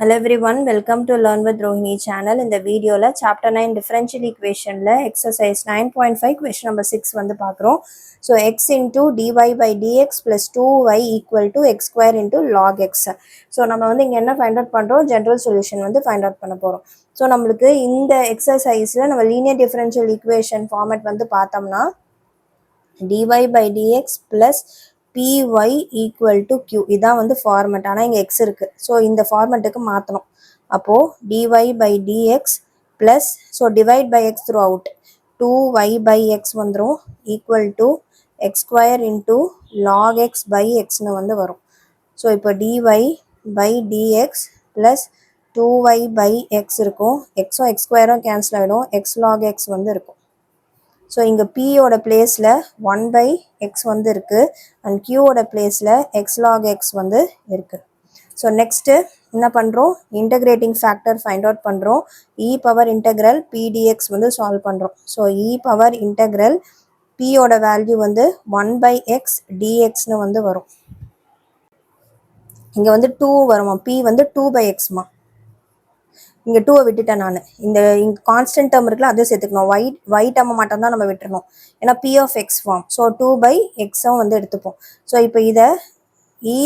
Hello everyone, welcome to Learn with Rohini channel. In the video la chapter 9 differential equation la exercise 9.5 question number 6 வந்து பார்க்குறோம். So x into dy by dx plus 2y equal to x square into log x. So நம்ம வந்து இங்க என்ன find out பண்றோம், general solution வந்து find out பண்ண போறோம். So நம்மளுக்கு இந்த exerciseல நம்ம linear differential equation format வந்து பார்த்தோம்னா dy by dx plus py equal to q இதான் வந்து ஃபார்மட். ஆனால் இங்கே எக்ஸ் இருக்குது, ஸோ இந்த ஃபார்மட்டுக்கு மாற்றணும். அப்போது dy by dx plus so divide by x throughout 2y by x வந்துடும் equal to X square into log X by எக்ஸ்னு வந்து வரும். ஸோ இப்போ dy by dx plus 2y by x இருக்கும். எக்ஸும் எக்ஸ் ஸ்கொயரும் கேன்சல் ஆகிடும், X log x வந்து இருக்கும். ஸோ இங்கே பியோட பிளேஸில் 1 by x வந்து இருக்குது அண்ட் கியூவோட பிளேஸில் எக்ஸ் லாக் எக்ஸ் வந்து இருக்குது. ஸோ நெக்ஸ்ட்டு என்ன பண்ணுறோம், இன்டகிரேட்டிங் ஃபேக்டர் ஃபைண்ட் அவுட் பண்ணுறோம். இ பவர் இன்டகிரல் பிடிஎக்ஸ் வந்து சால்வ் பண்ணுறோம். ஸோ இ பவர் இன்டகிரல் பியோட வேல்யூ வந்து 1 by x dxன்னு வந்து வரும். இங்கே வந்து 2 வருமா, பி வந்து 2 by xமா. இங்கே 2 விட்டுட்டேன் நான். இங்கே கான்ஸ்டன்ட் டேர்ம் இருக்குல்ல, அதை சேர்த்துக்கணும். ஒய் டேர்மை மட்டும் தான் நம்ம விட்டுறணும், ஏன்னா p of x form. So 2 by எக்ஸும் வந்து எடுத்துப்போம். ஸோ இப்போ இதை இ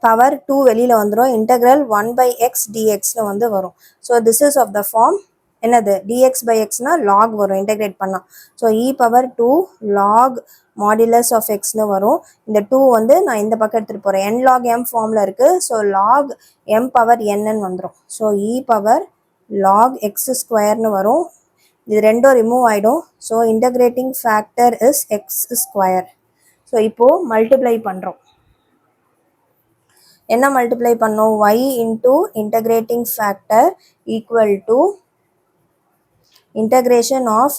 பவர் 2 வெளியில் வந்துடும், இன்டகிரல் 1 by x dxன்னு வந்து வரும். So this is of the form என்னது, dx by xனா லாக் வரும் இன்டகிரேட் பண்ணால். So E power 2 log modulus of எக்ஸ்னு வரும். இந்த 2 வந்து நான் இந்த பக்கம் எடுத்துகிட்டு போகிறேன், n log m ஃபார்மில் இருக்குது. ஸோ லாக் m பவர் என்னன்னு வந்துடும். ஸோ இ பவர் லாக் எக்ஸ் ஸ்கொயர்னு வரும். இது ரெண்டும் ரிமூவ் ஆகிடும். So integrating factor is X square. So இப்போது மல்டிப்ளை பண்ணுறோம். என்ன மல்டிப்ளை பண்ணோம், y into integrating factor equal to integration of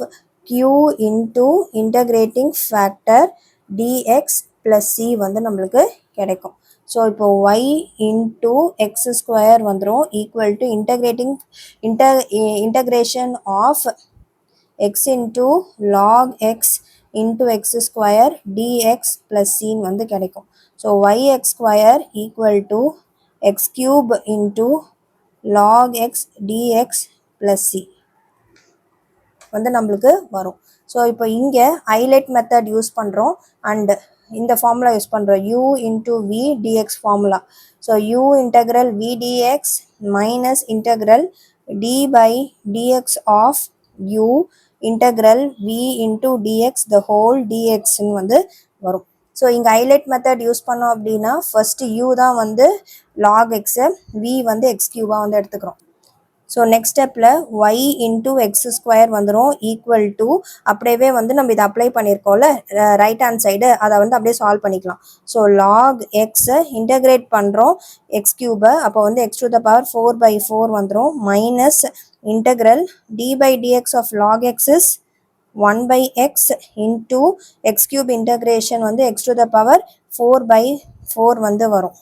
q into integrating factor dx plus c வந்து நம்மளுக்கு கிடைக்கும். ஸோ இப்போ y into x square வந்துடும் equal to integration of x into log x into x square dx plus c வந்து கிடைக்கும். So yx square equal to x cube into log x dx plus c வந்து நம்மளுக்கு வரும். So இப்போ இங்கே highlight method use பண்ணுறோம் and இந்த formula use பண்ணுறோம், u into we dx formula. So u integral V dx minus integral D by dx of u integral V into dx the whole டிஎக்ஸ்ன்னு வந்து வரும். ஸோ இங்கே highlight method use பண்ணோம் அப்படின்னா first u தான் வந்து log x, v வந்து x கியூபாக வந்து எடுத்துக்கிறோம். ஸோ நெக்ஸ்ட் ஸ்டெப்பில் y இன்டூ எக்ஸ் ஸ்கொயர் வந்துடும் ஈக்குவல் டு அப்படியே வந்து நம்ம இதை அப்ளை பண்ணியிருக்கோம்ல ரைட் ஹேண்ட் சைடு, அதை வந்து அப்படியே சால்வ் பண்ணிக்கலாம். ஸோ லாக் எக்ஸை இன்டகிரேட் பண்ணுறோம் எக்ஸ் கியூபை, அப்போ வந்து எக்ஸ் டு த பவர் 4/4 வந்துடும் minus integral D by dx of log X is 1 by x into x cube integration வந்து எக்ஸ் டு த பவர் 4/4 வந்து வரும்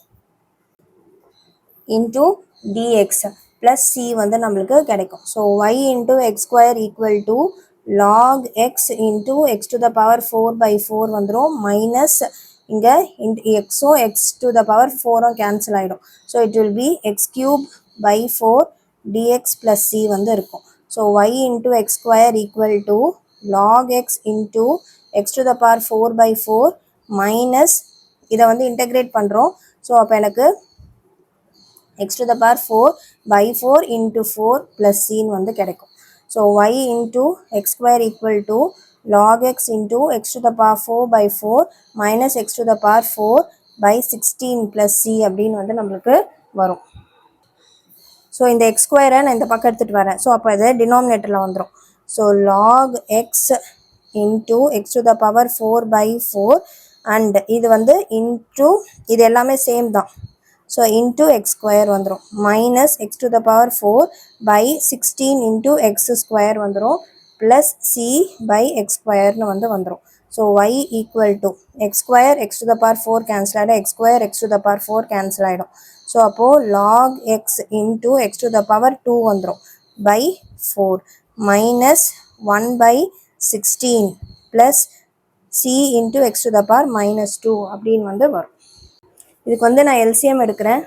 இன்டூ டிஎக்ஸ் plus c வந்து நம்மளுக்கு கிடைக்கும். So y into x square equal to log x into x to the power 4/4 வந்துடும் minus இங்கே எக்ஸும் X to the power 4ம் கேன்சல் ஆகிடும். So it will be X cube by 4 dx plus c வந்து இருக்கும். ஸோ y into x square equal to log x into x to the power 4/4 minus இதை வந்து இன்டகிரேட் பண்ணுறோம். ஸோ அப்போ எனக்கு x to the power 4/4 into 4 plus c வந்து கிடைக்கும். So y into x square equal to log x into x to the power 4/4 minus x to the power 4/16 plus c அப்படின்னு வந்து நம்மளுக்கு வரும். ஸோ இந்த எக்ஸ் ஸ்கொயரை நான் இந்த பக்கம் எடுத்துகிட்டு வரேன். ஸோ அப்போ இது டினாமினேட்டரில் வந்துடும். So log x into x to the power 4/4 and இது வந்து இன்டூ இது எல்லாமே சேம் தான். ஸோ இன்டூ எக்ஸ் ஸ்கொயர் வந்துடும் minus X to the power 4/16 into X square வந்துடும் ப்ளஸ் சி பை எக்ஸ் ஸ்கொயர்னு வந்து வந்துடும். So Y equal to X square X to the power 4 cancel ஆகிடும், X square X to the power 4 cancel ஆகிடும். So அப்போது log X into x to the power 2 வந்துடும் by 4 minus 1/16 plus c into x to the power -2 அப்படின்னு வந்து வரும். இதுக்கு வந்து நான் எல்சிஎம் எடுக்கிறேன்.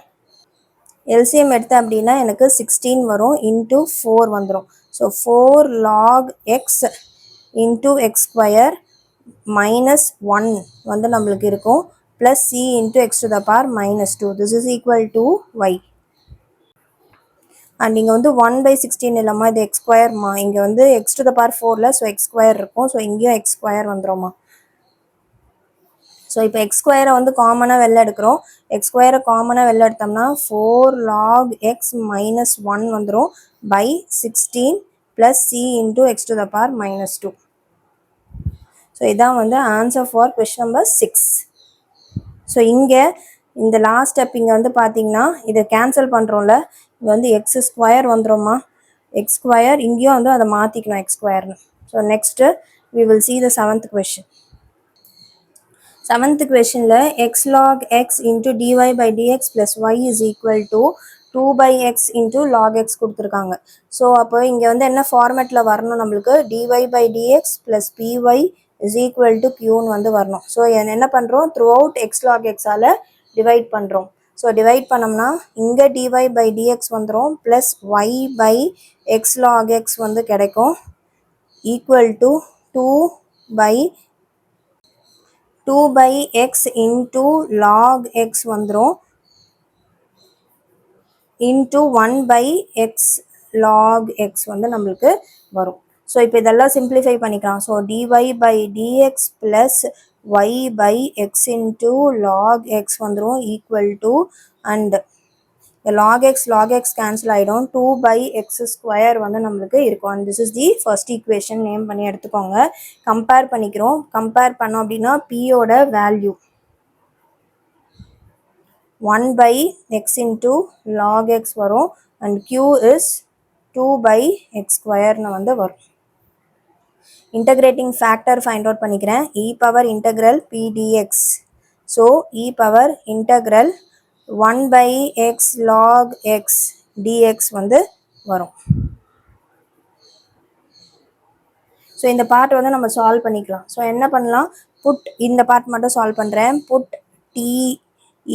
LCM எடுத்தேன் அப்படின்னா எனக்கு 16 வரும் இன்ட்டு 4 வந்துடும். So 4 log x into X square minus 1 வந்து நம்மளுக்கு இருக்கும் plus C into X to the power minus 2 this is equal to Y. And இங்கே வந்து 1/16 இல்லாமல் இது எக்ஸ் ஸ்கொயர்மா, இங்கே வந்து எக்ஸ் டு த பவர் 4ல் ஸோ எக்ஸ் ஸ்கொயர் இருக்கும். ஸோ இங்கேயும் எக்ஸ் ஸ்கொயர் வந்துடும்மா. ஸோ இப்போ எக்ஸ் ஸ்கொயரை வந்து காமனாக வெளில எடுக்கிறோம். எக்ஸ் ஸ்கொயரை காமனாக வெளில எடுத்தோம்னா 4 log x மைனஸ் 1 வந்துடும் by 16 plus C into X to the power minus 2. So இதான் வந்து answer for question number 6. So இங்கே இந்த லாஸ்ட் ஸ்டெப் இங்கே வந்து பார்த்தீங்கன்னா இதை கேன்சல் பண்ணுறோம்ல, இங்கே வந்து எக்ஸ் ஸ்கொயர் வந்துடும்மா. எக்ஸ் ஸ்கொயர் இங்கேயும் வந்து அதை மாற்றிக்கணும் எக்ஸ் ஸ்கொயர்னு. So next we will see the 7th question. 7th கொஷனில் X log X into dy by dx plus Y is equal to 2/x into log X கொடுத்துருக்காங்க. ஸோ அப்போ இங்கே வந்து என்ன ஃபார்மேட்டில் வரணும் நம்மளுக்கு, dy by dx plus PY is equal to க்யூன்னு வந்து வரணும். ஸோ என்ன பண்ணுறோம், த்ரூ அவுட் எக்ஸ் லாக் எக்ஸால் டிவைட் பண்ணுறோம். ஸோ டிவைட் பண்ணோம்னா இங்கே டிஒய் பை டிஎக்ஸ் வந்துடும் plus Y by x log x வந்து கிடைக்கும் equal to 2/x into log X வந்துடும் இன்ட்டு 1/x log x வந்து நம்மளுக்கு வரும். ஸோ இப்போ இதெல்லாம் சிம்பிளிஃபை பண்ணிக்கலாம். So dy by dx plus Y by X into log X வந்துடும் equal to and log x cancel ஆகிடும் 2/x ஸ்கொயர் வந்து நம்மளுக்கு இருக்கும். And this is the first equation name பண்ணி எடுத்துக்கோங்க. கம்பேர் பண்ணிக்கிறோம். கம்பேர் பண்ணோம் அப்படின்னா பியோட value 1/x into log x வரும் and q is 2/x square வந்து வரும். integrating factor find out பண்ணிக்கிறேன். e power integral p dx. so e power integral 1/x log x dx வந்து வரும். ஸோ இந்த பார்ட் வந்து நம்ம சால்வ் பண்ணிக்கலாம். ஸோ என்ன பண்ணலாம், புட் இந்த பார்ட் மட்டும் சால்வ் பண்ணுறேன். Put t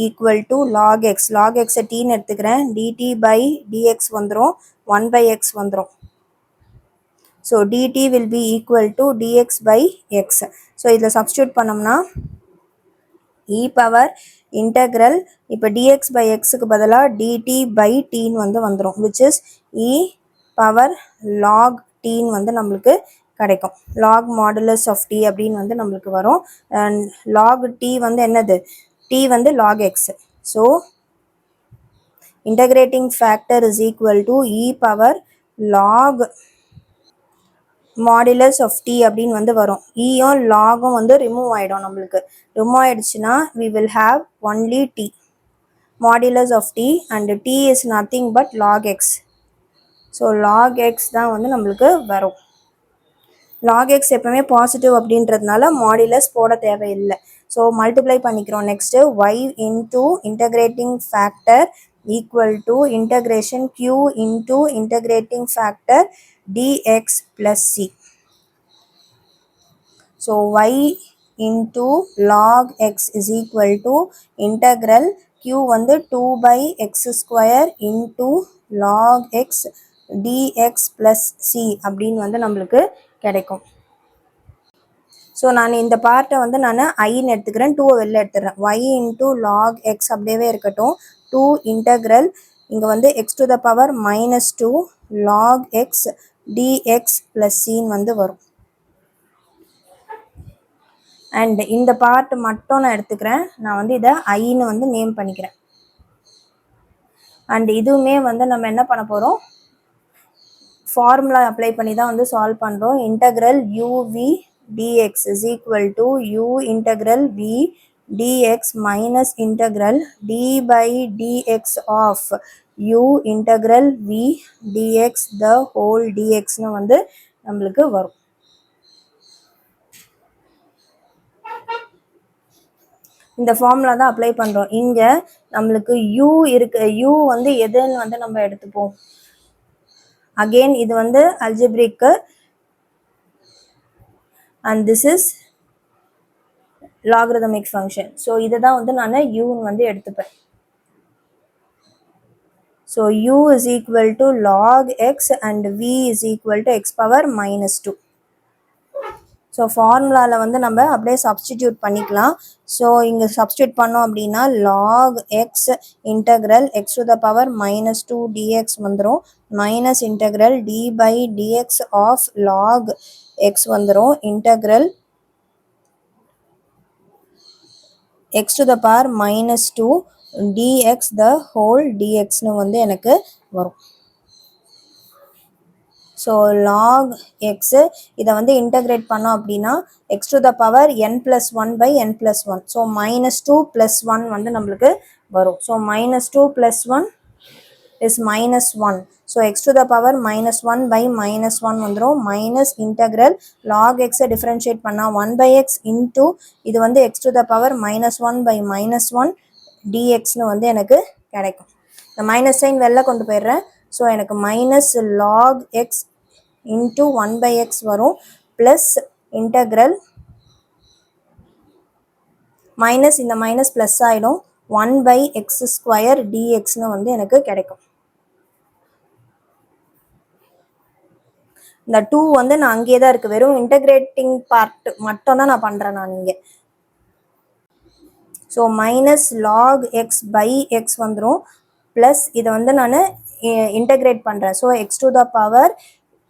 equal to log x, log எக்ஸை டீன்னு எடுத்துக்கிறேன். டிடி பை டிஎக்ஸ் வந்துடும் 1/x வந்துடும். So dt will be equal to dx by x. So இதில் சப்ஸ்டியூட் பண்ணோம்னா இ பவர் இன்டெக்ரல் இப்போ டிஎக்ஸ் பை எக்ஸுக்கு பதிலாக டிடி பை டீன்னு வந்து வந்துடும் which is e power log டீன்னு வந்து நம்மளுக்கு கிடைக்கும். லாக் மாடுலஸ் ஆஃப் டி அப்படின்னு வந்து நம்மளுக்கு வரும். அண்ட் லாக் டி வந்து என்னது, t வந்து log x. so integrating factor is equal to e power log modulus of t அப்படின்னு வந்து வரும். ஈயும் லாகும் வந்து ரிமூவ் ஆகிடும். நம்மளுக்கு ரிமூவ் ஆகிடுச்சுன்னா we will have only t modulus of t and t is nothing but log x. so log x தான் வந்து நம்மளுக்கு வரும். log x எப்பவுமே பாசிட்டிவ் அப்படின்றதுனால மாடுலஸ் போட தேவையில்லை. ஸோ மல்டிப்ளை பண்ணிக்கிறோம். Next y into integrating factor equal to integration q into integrating factor dx plus c. So y into log X is equal to integral q வந்து 2/x square into log x dx plus c அப்படின்னு வந்து நம்மளுக்கு கிடைக்கும். So நான் இந்த பார்ட்டை வந்து நான் ஐன்னு எடுத்துக்கிறேன், 2 வெளில எடுத்துடுறேன். ஒய் இன்டூ லாக் எக்ஸ் அப்படியே இருக்கட்டும். 2 இன்டகிரல் இங்கே வந்து X to the power minus 2 log X dx plus சின்னு வந்து வரும். அண்ட் இந்த பார்ட் மட்டும் நான் எடுத்துக்கிறேன். நான் வந்து இதை ஐன்னு வந்து நேம் பண்ணிக்கிறேன். அண்ட் இதுவுமே வந்து நம்ம என்ன பண்ண போகிறோம், ஃபார்முலா அப்ளை பண்ணி தான் வந்து சால்வ் பண்ணுறோம். Integral UV dx is equal to u integral v dx minus integral d by dx of u integral v dx the whole dx னு வந்து நம்மளுக்கு வரும். இந்த ஃபார்முலா தான் அப்ளை பண்ணுறோம். இங்கே நம்மளுக்கு u இருக்கு, u வந்து எதுன்னு வந்து நம்ம எடுத்துப்போம். அகெயின் இது வந்து அல்ஜிப்ரிக்கு and this is logarithmic function. So இதை தான் வந்து நான் யூன்னு வந்து எடுத்துப்பேன். So u is equal to log x and v is equal to x power minus 2. So ஃபார்முலாவில் வந்து நம்ம அப்படியே சப்ஸ்டிடியூட் பண்ணிக்கலாம். ஸோ இங்கே சப்ஸ்டியூட் பண்ணோம் அப்படின்னா log X integral X to the power minus 2 dx வந்துடும். Minus integral D by dx of log X வந்துடும். Integral X to the power minus 2 dx the whole டிஎக்ஸ்னு வந்து எனக்கு வரும். ஸோ லாக் எக்ஸு இதை வந்து இன்டகிரேட் பண்ணோம் அப்படின்னா x to the power n + 1 by n + 1. So -2 + 1 வந்து நம்மளுக்கு வரும். So -2 + 1 is -1. So x to the power -1 by -1 வந்துடும். மைனஸ் இன்டகிரல் லாக் எக்ஸை டிஃப்ரென்ஷியேட் பண்ணால் 1/x இன்டூ இது வந்து X to the power -1 by -1 dxனு வந்து எனக்கு கிடைக்கும். இந்த மைனஸ் சைன் வெளில கொண்டு போயிடுறேன். ஸோ எனக்கு minus log X into 1/x வரும். ப்ளஸ் இன்டகிரல் மைனஸ் இந்த மைனஸ் ப்ளஸ் ஆகிடும் 1/x² dxனு வந்து எனக்கு கிடைக்கும். இந்த 2 வந்து நான் அங்கேயே தான் இருக்குது. வெறும் இன்டகிரேட்டிங் பார்ட் மட்டும் தான் நான் பண்ணுறேன் நான் இங்கே. So minus log X by x வந்துடும். ப்ளஸ் இதை வந்து நான் இன்டகிரேட் பண்ணுறேன். So x to the power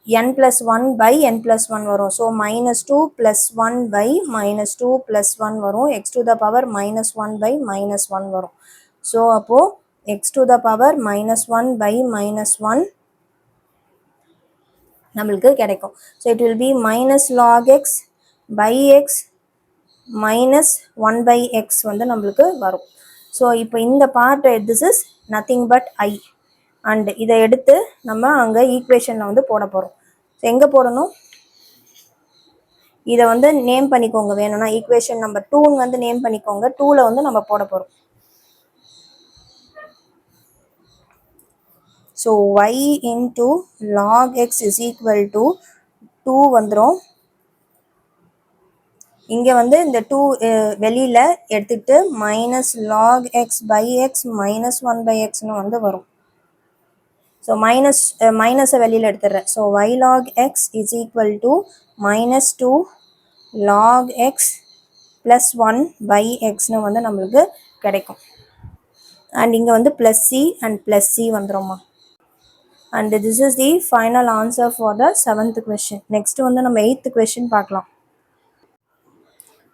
n + 1 by n + 1 வரும். ஸோ -2 + 1 பை -2 + 1 வரும். X to the power -1 by -1 வரும். ஸோ அப்போது x to the power -1 by -1 நம்மளுக்கு கிடைக்கும். So it will be minus log X by X minus 1/x வந்து நம்மளுக்கு வரும். So இப்போ இந்த part this is nothing but I and இதை எடுத்து நம்ம அங்கே ஈக்குவேஷனில் வந்து போட போகிறோம். ஸோ எங்கே போடணும், இதை வந்து நேம் பண்ணிக்கோங்க. வேணும்னா ஈக்குவேஷன் நம்பர் 2 வந்து நேம் பண்ணிக்கோங்க. 2ல் வந்து நம்ம போட போகிறோம். So y into log X is equal to 2 வந்துடும். இங்கே வந்து இந்த 2 வெளியில் எடுத்துக்கிட்டு minus log X by X minus 1/xன்னு வந்து வரும். ஸோ மைனஸை வெளியில் எடுத்துடுறேன். So y log x is equal to -2 log x plus 1/xன்னு வந்து நம்மளுக்கு கிடைக்கும். அண்ட் இங்கே வந்து plus C and plus C வந்துடும்மா. And this is the final answer for the 7th question. Next வந்து நம்ம 8th கொஸ்டின் பார்க்கலாம்.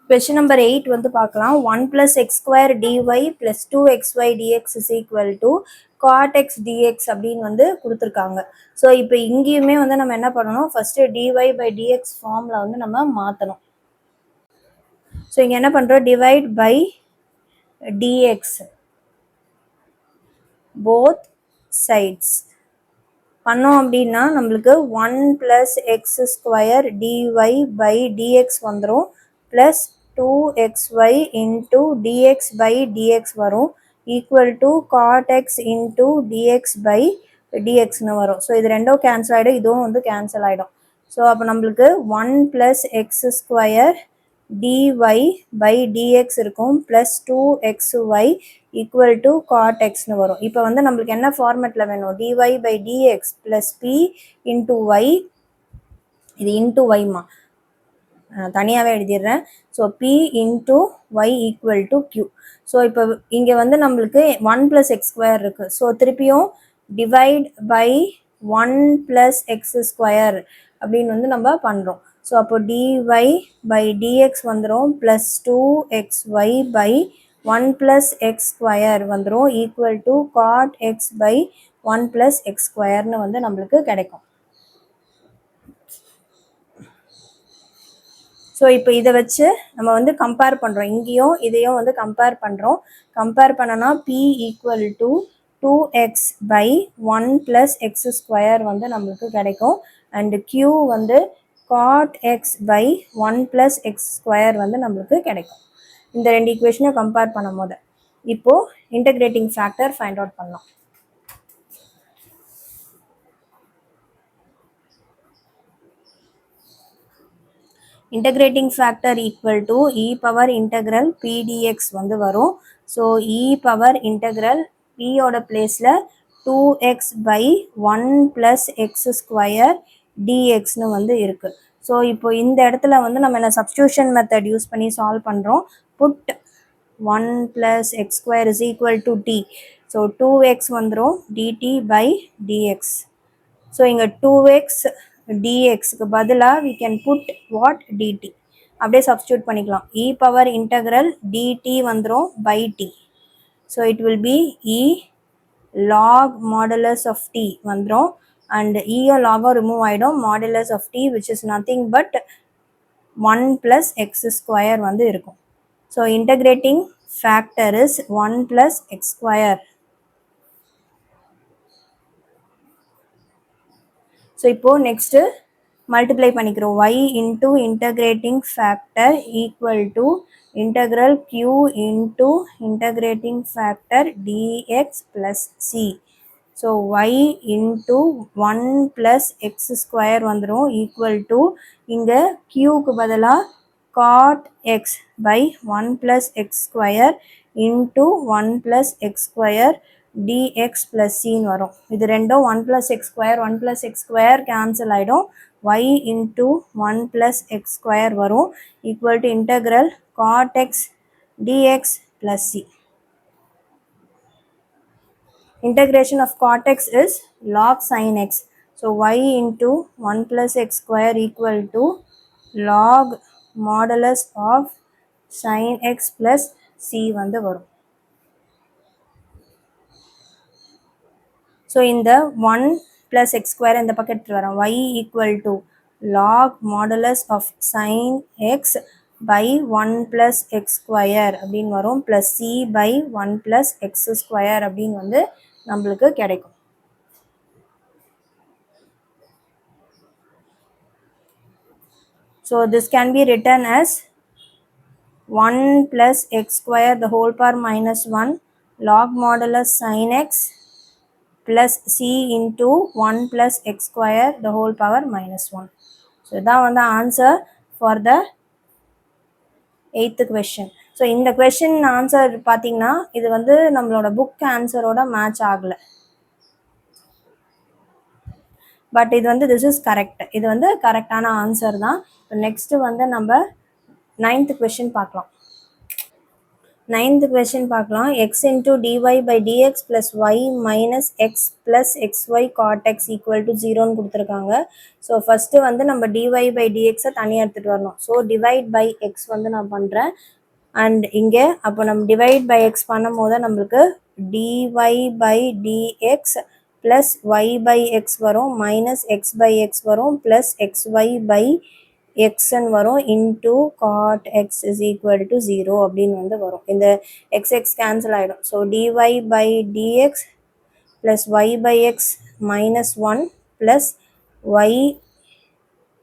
Question number 8 வந்து பார்க்கலாம். 1 + x² dy + 2xy dx is equal to cot x dx அப்படின்னு வந்து கொடுத்துருக்காங்க. ஸோ இப்போ இங்கேயுமே வந்து நம்ம என்ன பண்ணணும், ஃபஸ்ட்டு dy/dx ஃபார்மில் வந்து நம்ம மாற்றணும். ஸோ இங்கே என்ன பண்ணுறோம், divide by dx both sides பண்ணோம் அப்படின்னா நம்மளுக்கு 1 + x² dy/dx வந்துடும். ப்ளஸ் 2xy இன்டூ dx/dx வரும் equal to cot X into dx/dxன்னு வரும். ஸோ இது ரெண்டும் கேன்சல் ஆகிடும், இதுவும் வந்து கேன்சல் ஆகிடும். ஸோ அப்போ நம்மளுக்கு 1 + x² dy/dx இருக்கும். Plus 2xy equal to God எக்ஸ்னு வரும். இப்போ வந்து நம்மளுக்கு என்ன ஃபார்மேட்டில் வேணும், dy/dx plus p into y, இது இன்டூ yமா தனியாகவே எழுதிடுறேன். So p into y equal to q. So இப்போ இங்கே வந்து நம்மளுக்கு 1 + x² இருக்குது. ஸோ திருப்பியும் டிவைட் பை 1 + x² அப்படின்னு வந்து நம்ம பண்ணுறோம். ஸோ அப்போ dy/dx வந்துடும். ப்ளஸ் 2xy பை 1 + x² வந்துடும் equal to cot x by 1 + x²ன்னு வந்து நம்மளுக்கு கிடைக்கும். ஸோ இப்போ இதை வச்சு நம்ம வந்து கம்பேர் பண்ணுறோம். இங்கேயும் இதையும் வந்து கம்பேர் பண்ணுறோம். கம்பேர் பண்ணனா p equal to 2x/1 + x² வந்து நம்மளுக்கு கிடைக்கும். அண்டு q வந்து காட் எக்ஸ் பை 1 + x² வந்து நம்மளுக்கு கிடைக்கும். இந்த ரெண்டு ஈக்குவேஷனை கம்பேர் பண்ணும் போது இப்போது இன்டகிரேட்டிங் ஃபேக்டர் ஃபைண்ட் அவுட் பண்ணலாம். Integrating factor equal to e power integral pdx வந்து வரும். ஸோ e பவர் இன்டகிரல் pயோட பிளேஸில் 2x by 1 plus x square dxன்னு வந்து இருக்கு. ஸோ இப்போ இந்த இடத்துல வந்து நம்ம என்ன சப்ஸ்டியூஷன் மெத்தட் யூஸ் பண்ணி சால்வ் பண்ணுறோம். Put 1 plus x square is equal to t. So 2x வந்துடும் dt by dx. ஸோ இங்கே 2x dxக்கு பதிலாக we can put what dt. அப்படியே சப்ஸ்டியூட் பண்ணிக்கலாம். e power integral dt வந்துடும் by t. So it will be e log modulus of t வந்துடும். and e log remove ஆயிடும். modulus of t which is nothing but 1 plus x square வந்து இருக்கும். So integrating factor is 1 plus x square. So இப்போ next multiply பண்ணிக்கிறோம். y into integrating factor equal to integral q into integrating factor dx plus c. So y into 1 plus x square வந்துடும் equal to இங்கே qக்கு பதிலாக cot x by 1 plus x square into 1 plus x square dx plus c வரும். இது ரெண்டும் 1 plus x square 1 plus x square cancel ஆயிடும். y into 1 plus x square வரும் equal to integral cot x dx plus c. Integration of cot x is log sin x. So y into 1 plus x square equal to log modulus of sin x plus c வந்து வரும். So in the 1 plus x square இந்த பக்கத்து வரும். y equal to log modulus of sin x by 1 plus x square அப்படின்னு வரும் plus c by 1 plus x square அப்படின்னு வந்து நம்மளுக்கு கிடைக்கும். So this can be written as 1 plus x square the whole power minus 1 log modulus sin x plus c into 1 plus x square the whole power minus 1. So that was the answer for the 8th question. So இந்த question answer பார்த்தீங்கன்னா இது வந்து நம்மளோட book ஆன்சரோட match ஆகலை. But இது வந்து this is correct. இது வந்து கரெக்டான ஆன்சர் தான். இப்போ நெக்ஸ்ட்டு வந்து நம்ம 9th question பார்க்கலாம். 9th question பார்க்கலாம். x into dy by dx plus y minus x plus xy cot x equal to 0ன்னு கொடுத்துருக்காங்க. ஸோ ஃபஸ்ட்டு வந்து நம்ம dy by dxஐ தனியாக எடுத்துகிட்டு வரணும். ஸோ டிவைட் பை எக்ஸ் வந்து நான் பண்ணுறேன். அண்ட் இங்கே அப்போ நம்ம டிவைட் பை எக்ஸ் பண்ணும் போது நம்மளுக்கு dy by dx plus y by x வரும் minus x by x வரும் plus xy by xன்னு வரும் into cot x is equal to 0 அப்படின்னு வந்து வரும். இந்த x கேன்சல் ஆகிடும். So dy by dx plus y by x minus 1 plus y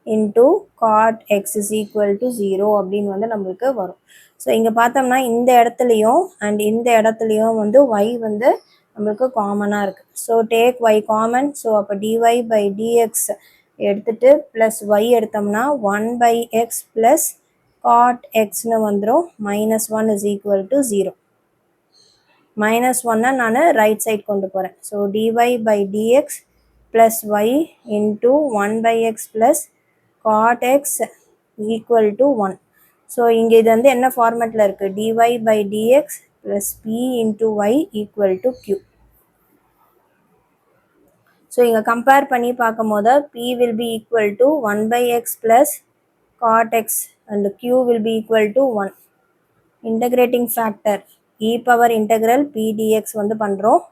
into cot x is equal to 0 அப்படின்னு வந்து நம்மளுக்கு வரும். ஸோ இங்கே பார்த்தோம்னா இந்த இடத்துலையும் அண்ட் இந்த இடத்துலையும் வந்து y வந்து நம்மளுக்கு காமனாக இருக்குது. So take y common. So அப்போ dy by dx எடுத்துட்டு ப்ளஸ் y எடுத்தோம்னா 1 by x ப்ளஸ் cot xன்னு வந்துடும் minus 1 is equal to 0. minus 1 நான் ரைட் சைட் கொண்டு போகிறேன். So dy by dx plus y into 1 by x plus cot x equal to 1. So இங்கே இது வந்து என்ன ஃபார்மேட்டில் இருக்குது dy by dx plus p into y equal to q. So இங்கே கம்பேர் பண்ணி பார்க்கும் போது p will be equal to 1 by x plus cot x and q will be equal to 1. integrating factor e power integral p dx வந்து பண்ணுறோம்.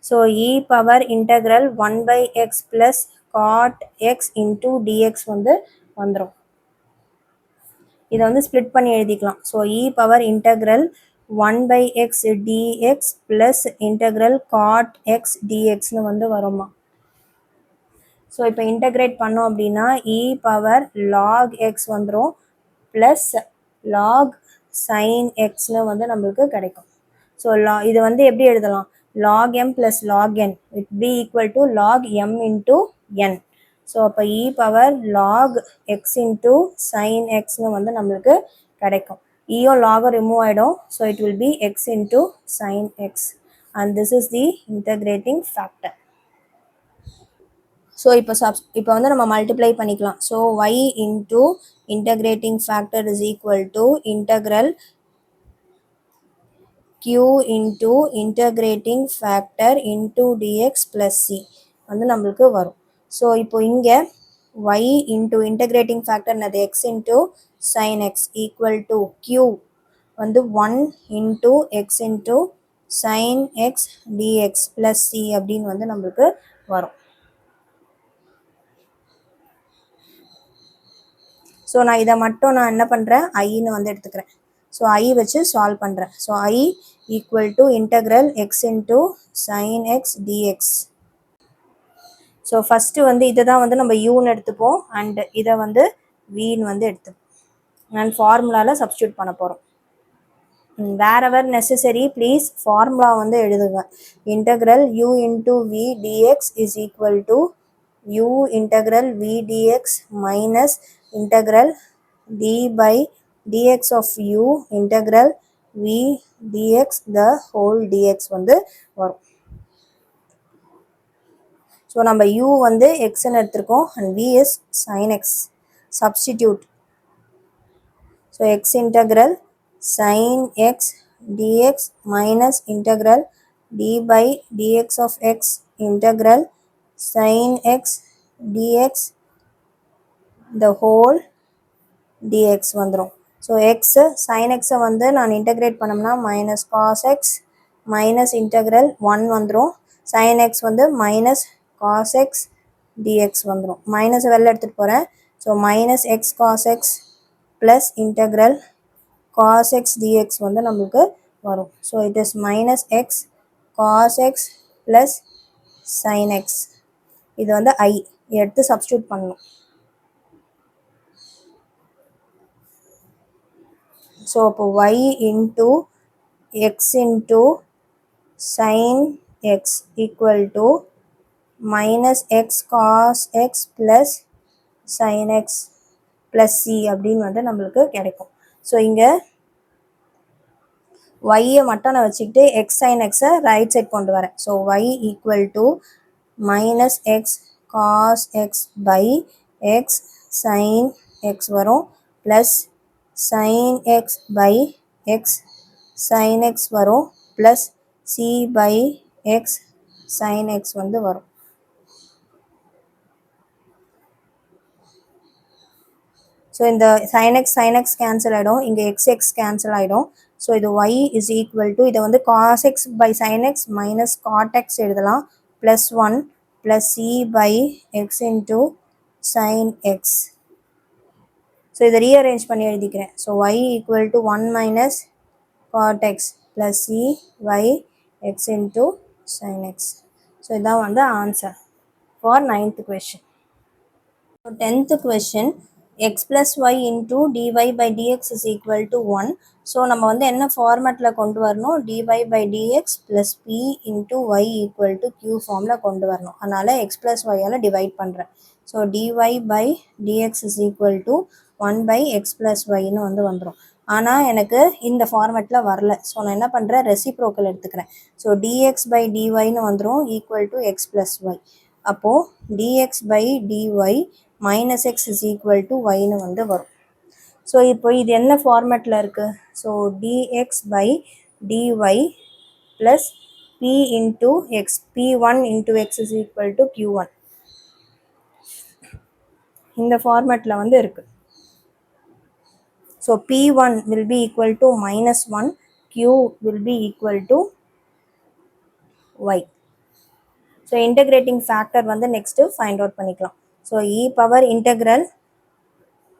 So e power integral 1 by x plus cot x into dx வந்து வந்துடும். இதை வந்து split பண்ணி எழுதிக்கலாம். So e power integral 1 by x dx plus integral cot x dxன்னு வந்து வருமா. ஸோ இப்போ இன்டகிரேட் பண்ணோம் அப்படின்னா e power log x வந்துடும் ப்ளஸ் log sin xன்னு வந்து நம்மளுக்கு கிடைக்கும். ஸோ இது வந்து எப்படி எழுதலாம் log m plus log n it be equal to log m into n. So அப்போ e power log x into sin xன்னு வந்து நம்மளுக்கு கிடைக்கும். ஈயோ லாகோ ரிமூவ் ஆகிடும். So it will B x into sin x. and this is the integrating factor. So இப்போ வந்து நம்ம multiply பண்ணிக்கலாம். So y into integrating factor is equal to integral q into integrating factor into dx plus c வந்து நம்மளுக்கு வரும். So இப்போ இங்கே y into integrating factor என்னது x into sin x equal to q வந்து 1 into x into sin x dx plus c அப்படின்னு வந்து நம்மளுக்கு வரும். ஸோ நான் இதை மட்டும் நான் என்ன பண்ணுறேன் ஐன்னு வந்து எடுத்துக்கிறேன். ஸோ ஐ வச்சு சால்வ் பண்ணுறேன். So I equal to integral X into sine X dx. So first வந்து இதை தான் வந்து நம்ம யூன்னு எடுத்துப்போம் அண்ட் இதை வந்து வின்னு வந்து எடுத்துப்போம் அண்ட் ஃபார்முலாவில் சப்ஸ்டியூட் பண்ண போகிறோம். வேறெவர் நெசசரி ப்ளீஸ் ஃபார்முலா வந்து எழுதுங்க. Integral u into we dx is equal to u integral v dx minus integral d by dx of u integral v dx the whole dx வந்து வரும். So நம்ம u வந்து xன்னு எடுத்திருக்கோம் and v is sin x. Substitute. So x integral sin x dx minus integral d by dx of x integral sin x dx the whole dx வந்துரும். So x sin x வந்து நான் integrate பண்ணோம்னா minus cos x minus integral 1 வந்துடும். sin x வந்து minus cos x dx வந்துடும். Minus வெளில எடுத்துகிட்டு போகிறேன். So minus X cos x plus integral cos x dx வந்து நம்மளுக்கு வரும். So it is minus X cos x plus sin x. இது வந்து ஐ எடுத்து சப்ஸ்டியூட் பண்ணணும். ஸோ இப்போ y into x into sine x equal to minus X cos x plus sine x plus c அப்படின்னு வந்து நம்மளுக்கு கிடைக்கும். ஸோ இங்கே ஒய்யை மட்டும் நான் வச்சுக்கிட்டு எக்ஸ் சைன் எக்ஸை ரைட் சைட் கொண்டு வரேன். So Y equal to minus X cos X by X sine X வரும் plus sine X by X sine X வரும் plus C by X sine X வந்து வரும். ஸோ இந்த sin x கேன்சல் ஆகிடும். இங்கே X cancel ஆகிடும். So இது y is equal to இதை வந்து cos X by sine X minus cot X எழுதலாம் plus 1 plus C by x into sine x. So இதை ரீஅரேஞ்ச் பண்ணி எழுதிக்கிறேன். So y equal to 1 minus cot x plus C by x into sine x. So இதான் வந்து answer for 9th question. ஸோ 10th question x plus y into dy by dx is equal to 1. So நம்ம வந்து என்ன ஃபார்மேட்டில் கொண்டு வரணும் dy by dx plus p into y equal to q ஃபார்மில் கொண்டு வரணும். அதனால் x plus yயால் டிவைட் பண்ணுறேன். So dy by dx is equal to 1 by x plus yன்னு வந்து வந்துடும். ஆனால் எனக்கு இந்த ஃபார்மேட்டில் வரல. ஸோ நான் என்ன பண்ணுறேன் ரெசிப்ரோக்கல் எடுத்துக்கிறேன். ஸோ dx by dyன்னு வந்துடும் equal to x plus y. அப்போது dx by dy minus X is equal to ஒய்னு வந்து வரும். ஸோ இப்போ இது என்ன ஃபார்மேட்டில் இருக்குது? So dx by dy plus P into X p1 into X is equal to q1 இந்த ஃபார்மேட்டில் வந்து இருக்குது. So p1 will be equal to minus 1 q will be equal to Y. So integrating factor வந்து next find out பண்ணிக்கலாம். So இ power integral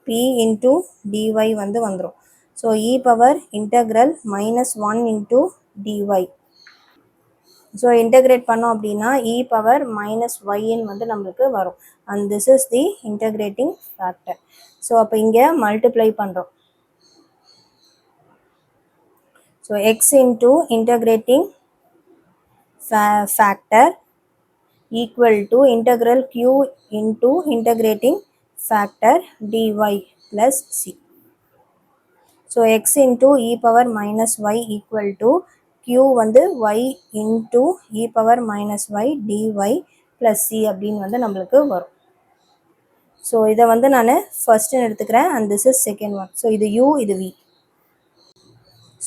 P into dy வந்து வந்துடும். So இ power integral minus 1 into dy. So integrate பண்ணோம் அப்படின்னா E power minus ஒய்ன்னு வந்து நம்மளுக்கு வரும். And this is the integrating factor. So அப்போ இங்கே மல்டிப்ளை பண்ணுறோம். So X into integrating factor equal to integral q into integrating factor dy plus c. So x into e power minus y equal to q வந்து y into e power minus y dy plus c அப்படின்னு வந்து நம்மளுக்கு வரும். So இதை வந்து நான் ஃபர்ஸ்ட்னு எடுத்துக்கிறேன் and this is second one. So இது u இது v.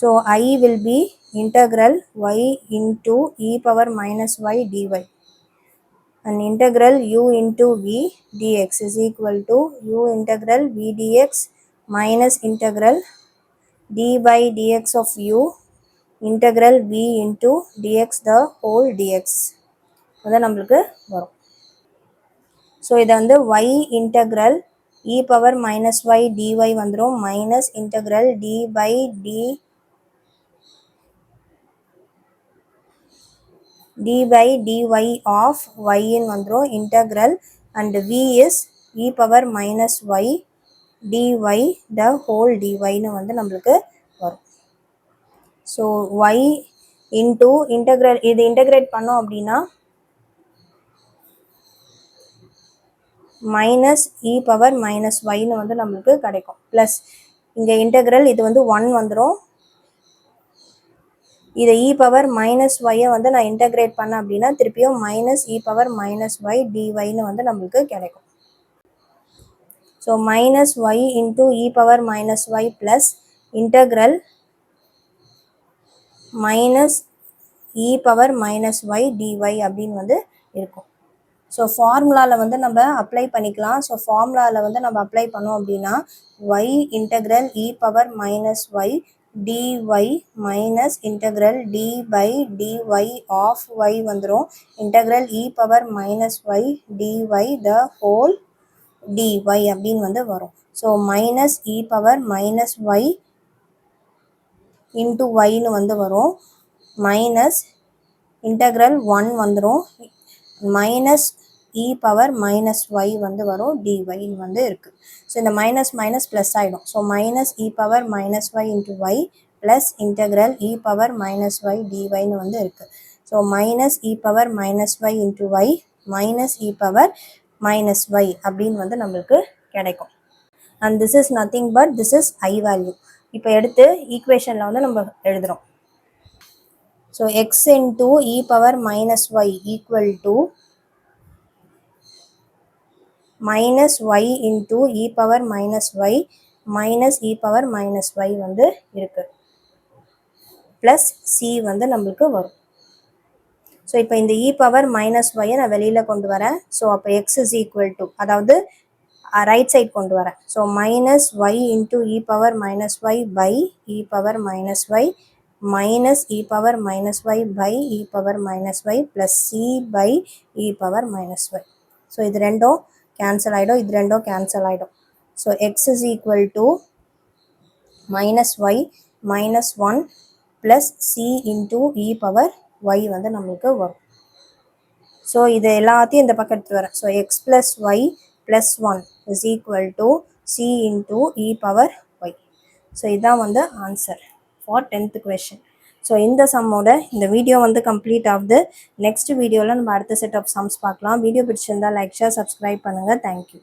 So I will be integral y into e power minus y dy and integral u into v dx is equal to u integral v dx minus integral d by dx of u integral v into dx the whole dx அதான் நம்மளுக்கு வரும். So இதை வந்து y integral e power minus y dy வந்துடும் minus integral d by dy of y in வந்துரும் integral and v is e power minus y dy the whole dy னு வந்து நம்மளுக்கு வரும். ஸோ y into integral இது integrate பண்ணோம் அப்படின்னா minus e power minus y னு வந்து நம்மளுக்கு கிடைக்கும் plus இங்கே integral இது வந்து 1 வந்துடும். இதை e power minus y வந்து நான் integrate பண்ண அப்படின்னா திருப்பியும் minus e power minus y dy னு வந்து நம்மளுக்கு கிடைக்கும். So minus y into e power minus y plus integral minus e power minus y dy அப்படின்னு வந்து இருக்கும். ஸோ ஃபார்முலாவில் வந்து நம்ம அப்ளை பண்ணிக்கலாம். ஸோ ஃபார்முலாவில் வந்து நம்ம அப்ளை பண்ணோம் அப்படின்னா y integral e power minus y dy minus integral d by dy of y வந்துடும் integral e power minus y dy the whole dy அப்படின்னு வந்து வரும். So minus e power minus y into y னு வந்து வரும் minus integral 1 வந்துடும் minus e power minus y வந்து வரும் dy வந்து இருக்கு. ஸோ இந்த மைனஸ் மைனஸ் ப்ளஸ் ஆகிடும். So minus e power minus y into y plus integral e power minus y dy னு வந்து இருக்கு. So minus e power minus y into y minus e power minus y அப்படின்னு வந்து நம்மளுக்கு கிடைக்கும். and this is nothing but this is I value. இப்போ எடுத்து ஈக்குவேஷனில் வந்து நம்ம எழுதுகிறோம். So x into e power minus y equal to minus y into e power minus y minus e power minus y வந்து இருக்கு plus c வந்து நம்மளுக்கு வரும். ஸோ இப்போ இந்த e power minus y நான் வெளியில் கொண்டு வரேன். ஸோ அப்போ x is equal to அதாவது ரைட் சைட் கொண்டு வரேன். So minus y into e power minus y by e power minus y minus e power minus y by e power minus y plus c by e power minus y. So இது ரெண்டும் cancel ஆகிடும், இது ரெண்டும் cancel ஆகிடும். So x is equal to minus y minus 1 plus c into e power y வந்து நம்மளுக்கு வரும். So இது எல்லாத்தையும் இந்த பக்கம் எடுத்து வரேன். So x plus y plus 1 is equal to c into e power y. So இதுதான் வந்து answer for 10th question. So இந்த சம்மோட இந்த வீடியோ வந்து கம்ப்ளீட் ஆகுது. நெக்ஸ்ட் வீடியோவில் நம்ம அடுத்த செட் ஆஃப் சம்ஸ் பார்க்கலாம். வீடியோ பிடிச்சிருந்தால் லைக் ஷேர் சப்ஸ்கிரைப் பண்ணுங்கள். தேங்க்யூ.